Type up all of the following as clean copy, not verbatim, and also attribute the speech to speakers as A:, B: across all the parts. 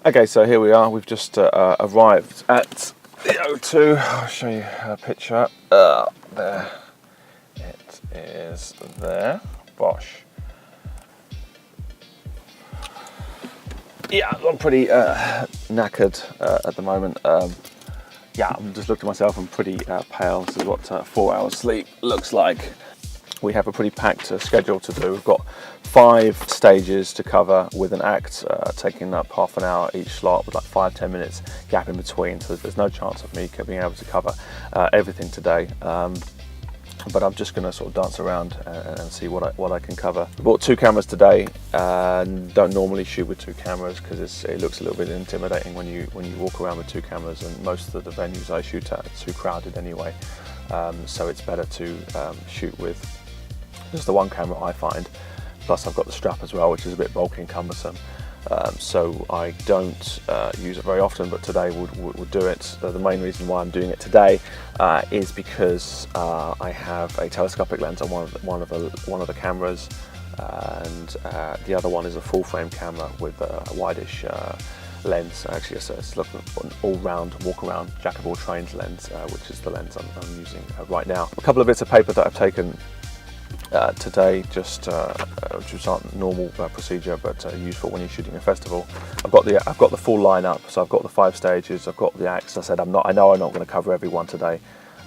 A: Okay, so here we are. We've just arrived at the O2. I'll show you a picture. There. It is there. Bosh. Yeah, I'm pretty knackered at the moment. Yeah, I'm just looking at myself. I'm pretty pale. This is what 4 hours sleep looks like. We have a pretty packed schedule to do. We've got 5 stages to cover with an act taking up half an hour each slot with like 5-10 minutes gap in between. So there's no chance of me being able to cover everything today. But I'm just going to sort of dance around and see what I can cover. I bought 2 cameras today. Don't normally shoot with 2 cameras because it looks a little bit intimidating when you walk around with 2 cameras, and most of the venues I shoot at are too crowded anyway. So it's better to shoot with just the 1 camera, I find. Plus I've got the strap as well, which is a bit bulky and cumbersome. So I don't use it very often, but today we'll do it. So the main reason why I'm doing it today is because I have a telescopic lens on one of the cameras, and the other one is a full frame camera with a wide-ish lens. Actually, it's looking for an all-round walk-around jack of all trades lens, which is the lens I'm using right now. A couple of bits of paper that I've taken today, just which aren't normal procedure, but useful when you're shooting a festival. I've got the full lineup, so I've got the 5 stages. I've got the acts. I said I know I'm not going to cover everyone today,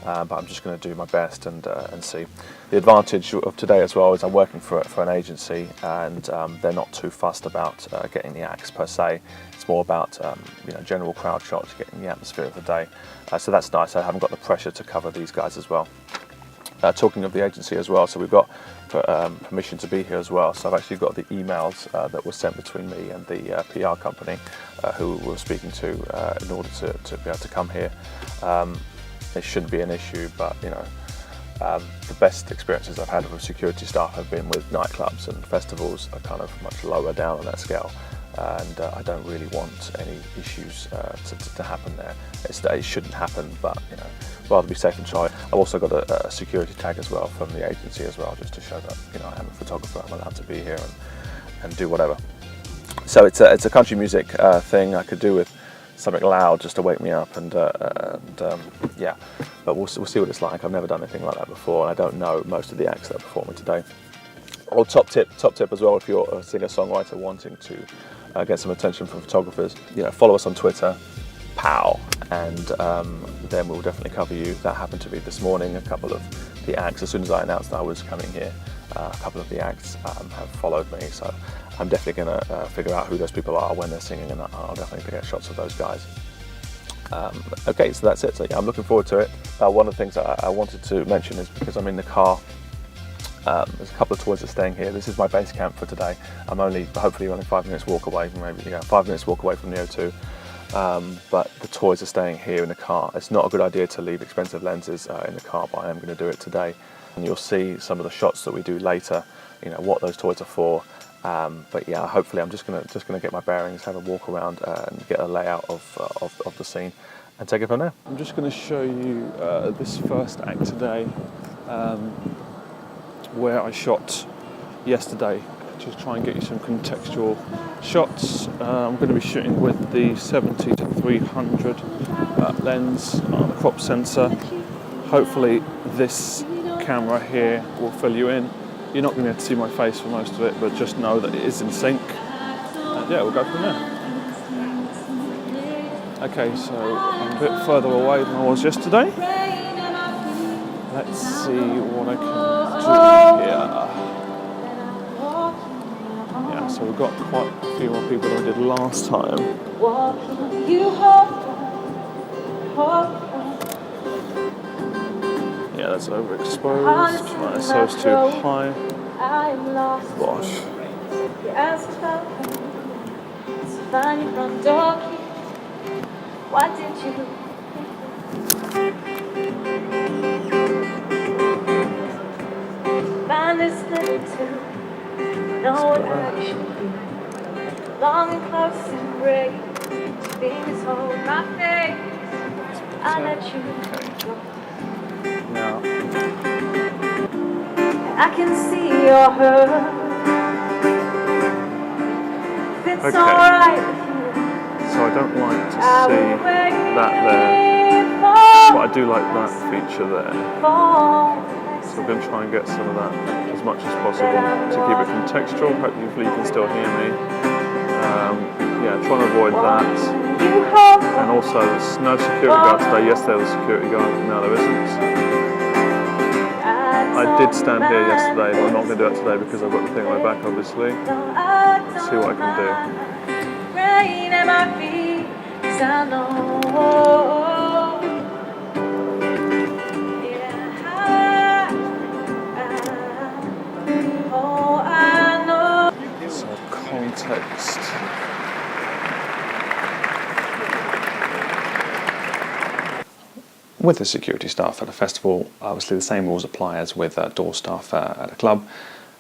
A: but I'm just going to do my best and see. The advantage of today as well is I'm working for an agency, and they're not too fussed about getting the acts per se. It's more about general crowd shots, getting the atmosphere of the day. So that's nice. I haven't got the pressure to cover these guys as well. Talking of the agency as well, so we've got permission to be here as well. So I've actually got the emails that were sent between me and the PR company who we were speaking to in order to be able to come here. It shouldn't be an issue, but the best experiences I've had with security staff have been with nightclubs, and festivals are kind of much lower down on that scale. And I don't really want any issues to happen there. It shouldn't happen, but rather be safe and try. I've also got a security tag as well from the agency as well, just to show that I am a photographer. I'm allowed to be here and do whatever. So it's a country music thing. I could do with something loud just to wake me up, and yeah. But we'll see what it's like. I've never done anything like that before, and I don't know most of the acts that are performing today. Or top tip as well, if you're a singer-songwriter wanting to get some attention from photographers, follow us on Twitter, POW, and then we'll definitely cover you. That happened to be this morning. A couple of the acts, as soon as I announced I was coming here, a couple of the acts have followed me, so I'm definitely going to figure out who those people are when they're singing, and I'll definitely get shots of those guys. Okay, so that's it. So yeah, I'm looking forward to it. One of the things I wanted to mention is, because I'm in the car, there's a couple of toys that are staying here. This is my base camp for today. I'm hopefully only 5 minutes walk away, maybe 5 minutes walk away from the O2. But the toys are staying here in the car. It's not a good idea to leave expensive lenses in the car, but I am going to do it today. And you'll see some of the shots that we do later, what those toys are for. But yeah, hopefully I'm just gonna get my bearings, have a walk around, and get a layout of the scene, and take it from there. I'm just going to show you this first act today, where I shot yesterday. Just try and get you some contextual shots. I'm going to be shooting with the 70-300 lens on the crop sensor. Hopefully this camera here will fill you in. You're not going to be able to see my face for most of it, but just know that it is in sync. And yeah, we'll go from there. Okay, so I'm a bit further away than I was yesterday. Let's see what I can do here. Yeah, so we've got quite a few more people than we did last time. Yeah, that's overexposed. My ISO's too high. Gosh. What did you find this little to know what I should be? Long and close and brave, fingers hold my face. I let you go. Now I can see your hurt. If it's alright with you, so I don't like to see that there, but I do like that feature there. So I'm going to try and get some of that as much as possible to keep it contextual. Hopefully you can still hear me. Yeah, trying to avoid that. And also there's no security guard today. Yesterday there was a security guard, now there isn't. I did stand here yesterday, but I'm not going to do it today because I've got the thing on my back obviously. Let's see what I can do. Rain at my feet, 'cause I know. So context. With the security staff at a festival, obviously the same rules apply as with door staff at a club,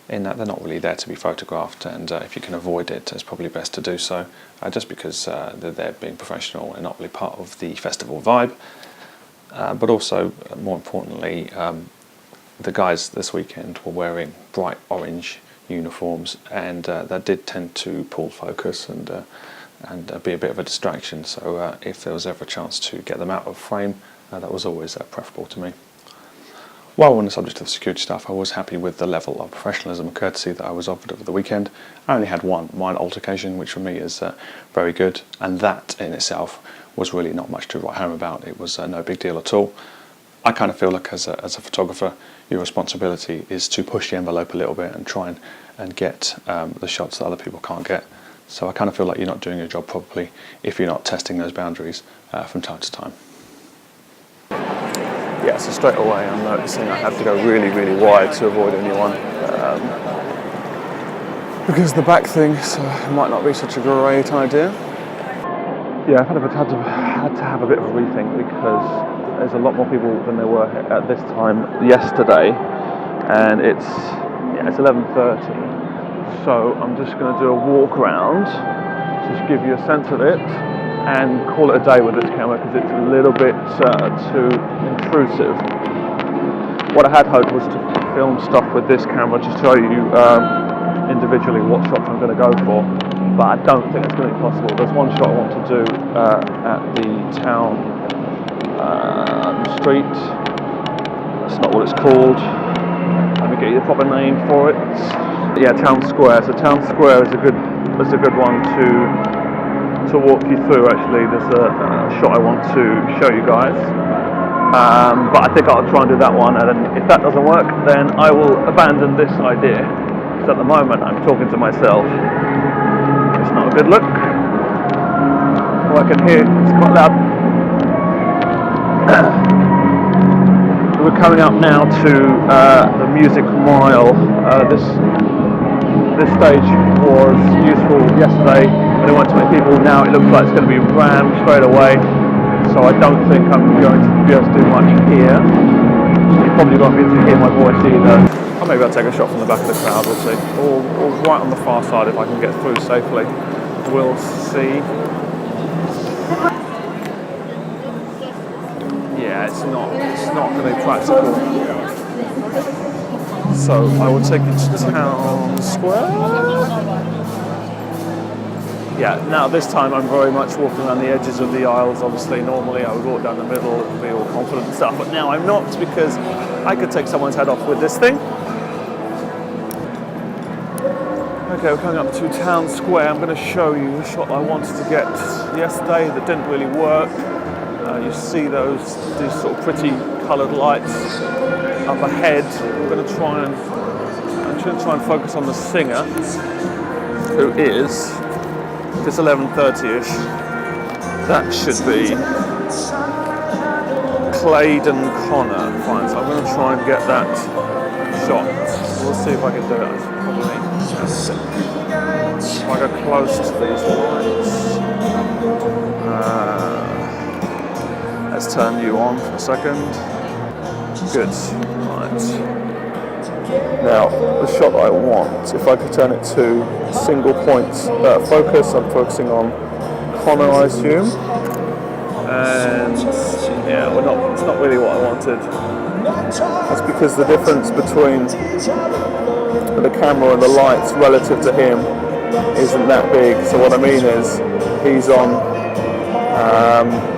A: in that they're not really there to be photographed, and if you can avoid it, it's probably best to do so, just because they're there being professional and not really part of the festival vibe. But also, more importantly, the guys this weekend were wearing bright orange uniforms, and that did tend to pull focus and be a bit of a distraction. So if there was ever a chance to get them out of frame, that was always preferable to me. While on the subject of security staff, I was happy with the level of professionalism and courtesy that I was offered over the weekend. I only had one minor altercation, which for me is very good, and that in itself was really not much to write home about. It was no big deal at all. I kind of feel like as a photographer, your responsibility is to push the envelope a little bit and try and get the shots that other people can't get. So I kind of feel like you're not doing your job properly if you're not testing those boundaries from time to time. Yeah, so straight away I'm noticing I have to go really, really wide to avoid anyone. Because the back thing might not be such a great idea. Yeah, I've had to have a bit of a rethink because there's a lot more people than there were at this time yesterday, and it's 11:30. So I'm just going to do a walk around, just give you a sense of it, and call it a day with this camera because it's a little bit too intrusive. What I had hoped was to film stuff with this camera to show you individually what shots I'm going to go for, but I don't think it's going to be possible. There's one shot I want to do at the town street. That's not what it's called. Let me get you the proper name for it. Yeah, town square. So town square is a good one to walk you through. Actually, there's a shot I want to show you guys. But I think I'll try and do that one, and then if that doesn't work, then I will abandon this idea. Because at the moment I'm talking to myself. It's not a good look. All I can hear is quite loud. We're coming up now to the Music Mile. This stage was useful yesterday, but there weren't too many people. Now it looks like it's going to be rammed straight away, so I don't think I'm going to be able to do much here. You probably won't be able to hear my voice either. Or maybe I'll take a shot from the back of the crowd, we'll see. Or right on the far side if I can get through safely. We'll see. Yeah, it's not going to be practical. So I will take you to town square. Yeah, now this time I'm very much walking around the edges of the aisles. Obviously, normally I would walk down the middle and be all confident and stuff, but now I'm not because I could take someone's head off with this thing. Okay, we're coming up to town square. I'm going to show you the shot I wanted to get yesterday that didn't really work. You see these sort of pretty coloured lights up ahead. I'm going to try and focus on the singer, who is, if it's 11:30ish, that should be Claydon Connor. Fine, so I'm going to try and get that shot. We'll see if I can do it. Probably. If I go close to these lights. Let's turn you on for a second. Good. Right. Now, the shot I want, if I could turn it to single point focus, I'm focusing on Connor, I assume. And yeah, it's not really what I wanted. That's because the difference between the camera and the lights relative to him isn't that big. So what I mean is, he's on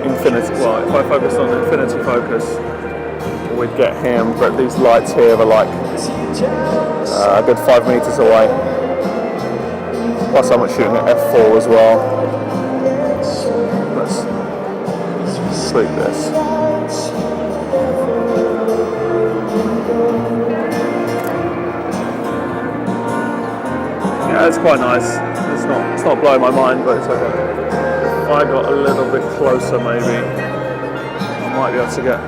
A: Infinity. Well, if I focused on infinity focus, we'd get him. But these lights here are like a good 5 meters away. Plus, I'm shooting at f4 as well. Let's tweak this. Yeah, it's quite nice. It's not blowing my mind, but it's okay. If I got a little bit closer, maybe I might be able to get.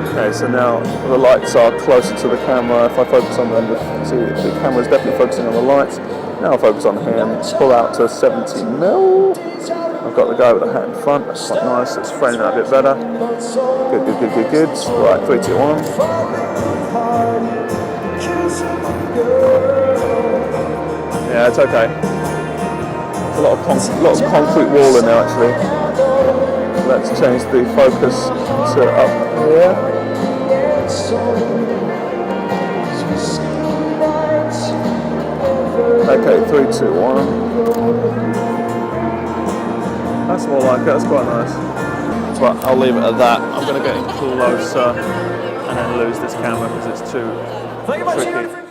A: Okay, so now the lights are closer to the camera. If I focus on them, see the camera is definitely focusing on the lights. Now I'll focus on him. Pull out to 70 mil. I've got the guy with the hat in front. That's quite nice. Let's frame that a bit better. Good. Right, 3, 2, 1. Yeah, it's okay. There's a lot of concrete wall in there actually. Let's change the focus to up here. Okay, 3, 2, 1. That's more like it. That's quite nice. But I'll leave it at that. I'm going to get it closer and then lose this camera because it's too tricky.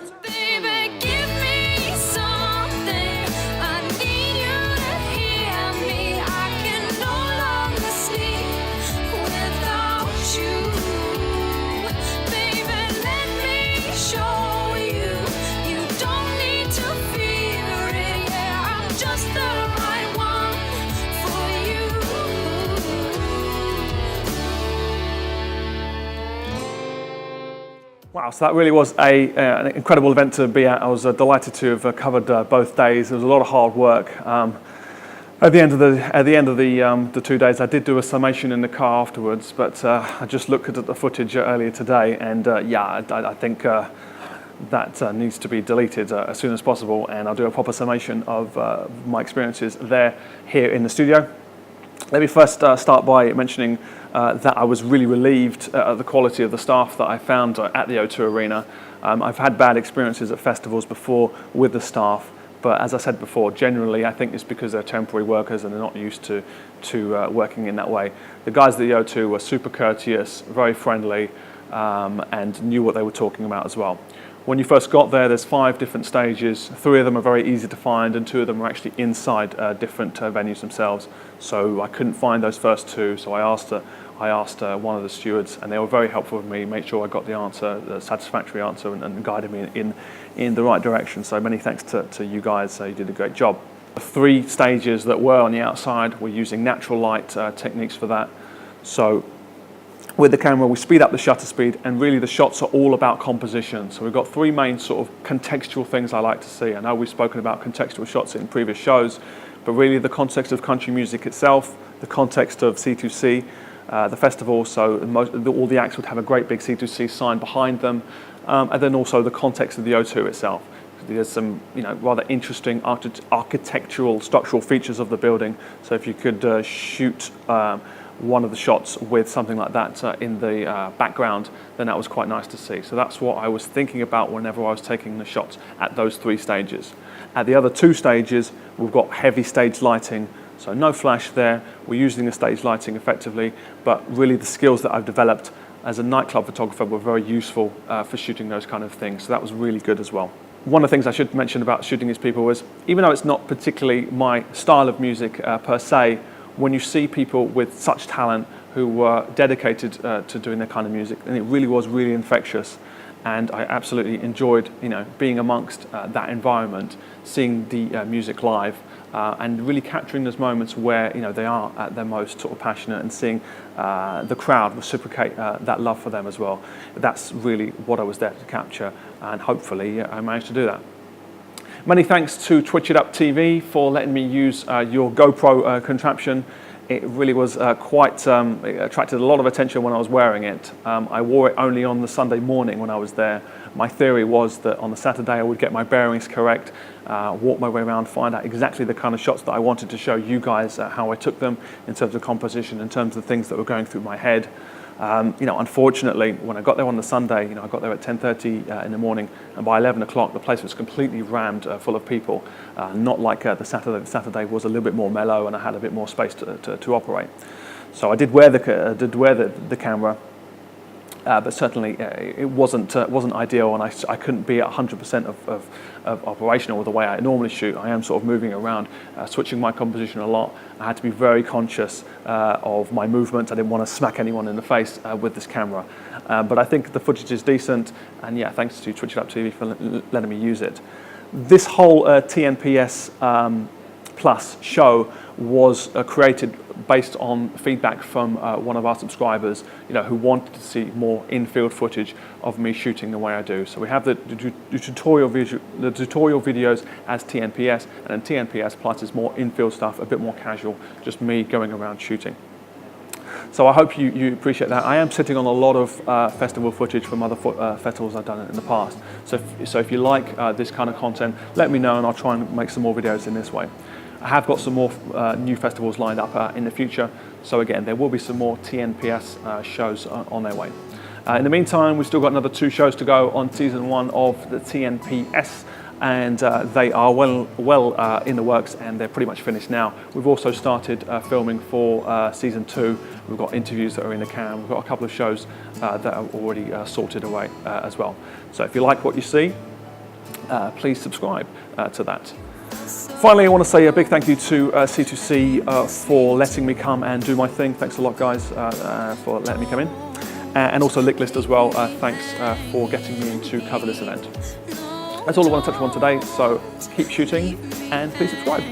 A: Wow, so that really was an incredible event to be at. I was delighted to have covered both days. It was a lot of hard work. At the end of the 2 days, I did do a summation in the car afterwards, but I just looked at the footage earlier today, and I think that needs to be deleted as soon as possible, and I'll do a proper summation of my experiences here in the studio. Let me first start by mentioning that I was really relieved at the quality of the staff that I found at the O2 Arena. I've had bad experiences at festivals before with the staff, but as I said before, generally I think it's because they're temporary workers and they're not used to working in that way. The guys at the O2 were super courteous, very friendly, and knew what they were talking about as well. When you first got there, there's 5 different stages. 3 of them are very easy to find, and 2 of them are actually inside different venues themselves. So I couldn't find those first 2, so I asked one of the stewards, and they were very helpful with me, made sure I got the answer, the satisfactory answer, and guided me in the right direction. So many thanks to you guys. You did a great job. The 3 stages that were on the outside, we're using natural light techniques for that. So with the camera, we speed up the shutter speed, and really the shots are all about composition. So we've got 3 main sort of contextual things I like to see. I know we've spoken about contextual shots in previous shows, but really the context of country music itself, the context of C2C, the festival, so all the acts would have a great big C2C sign behind them, and then also the context of the O2 itself. There's some rather interesting architectural, structural features of the building, so if you could shoot one of the shots with something like that in the background, then that was quite nice to see. So that's what I was thinking about whenever I was taking the shots at those 3 stages. At the other 2 stages, we've got heavy stage lighting, so no flash there. We're using the stage lighting effectively, but really the skills that I've developed as a nightclub photographer were very useful for shooting those kind of things. So that was really good as well. One of the things I should mention about shooting these people was, even though it's not particularly my style of music per se, when you see people with such talent who were dedicated to doing that kind of music, and it really was really infectious. And I absolutely enjoyed, being amongst that environment, seeing the music live, and really capturing those moments where they are at their most sort of passionate, and seeing the crowd reciprocate that love for them as well. That's really what I was there to capture, and hopefully I managed to do that. Many thanks to Twitch It Up TV for letting me use your GoPro contraption. It really was it attracted a lot of attention when I was wearing it. I wore it only on the Sunday morning when I was there. My theory was that on the Saturday I would get my bearings correct, walk my way around, find out exactly the kind of shots that I wanted to show you guys, how I took them in terms of composition, in terms of things that were going through my head. Unfortunately, when I got there on the Sunday, I got there at 10:30 in the morning, and by 11 o'clock, the place was completely rammed full of people. Not like the Saturday. The Saturday was a little bit more mellow, and I had a bit more space to operate. So I did wear the camera. But certainly it wasn't ideal, and I couldn't be at 100% of operational the way I normally shoot. I am sort of moving around, switching my composition a lot. I had to be very conscious of my movement. I didn't want to smack anyone in the face with this camera. But I think the footage is decent, and yeah, thanks to Twitch It Up TV for letting me use it. This whole TNPS Plus show was created based on feedback from one of our subscribers, who wanted to see more in-field footage of me shooting the way I do. So we have the tutorial videos as TNPS, and then TNPS Plus is more in-field stuff, a bit more casual, just me going around shooting. So I hope you appreciate that. I am sitting on a lot of festival footage from other festivals I've done in the past. So if you like this kind of content, let me know, and I'll try and make some more videos in this way. I have got some more new festivals lined up in the future. So again, there will be some more TNPS shows on their way. In the meantime, we've still got another 2 shows to go on season 1 of the TNPS, and they are well in the works, and they're pretty much finished now. We've also started filming for season 2. We've got interviews that are in the can. We've got a couple of shows that are already sorted away as well. So if you like what you see, please subscribe to that. Finally, I want to say a big thank you to C2C for letting me come and do my thing. Thanks a lot, guys, for letting me come in. And also Licklist as well. Thanks for getting me in to cover this event. That's all I want to touch on today, so keep shooting and please subscribe.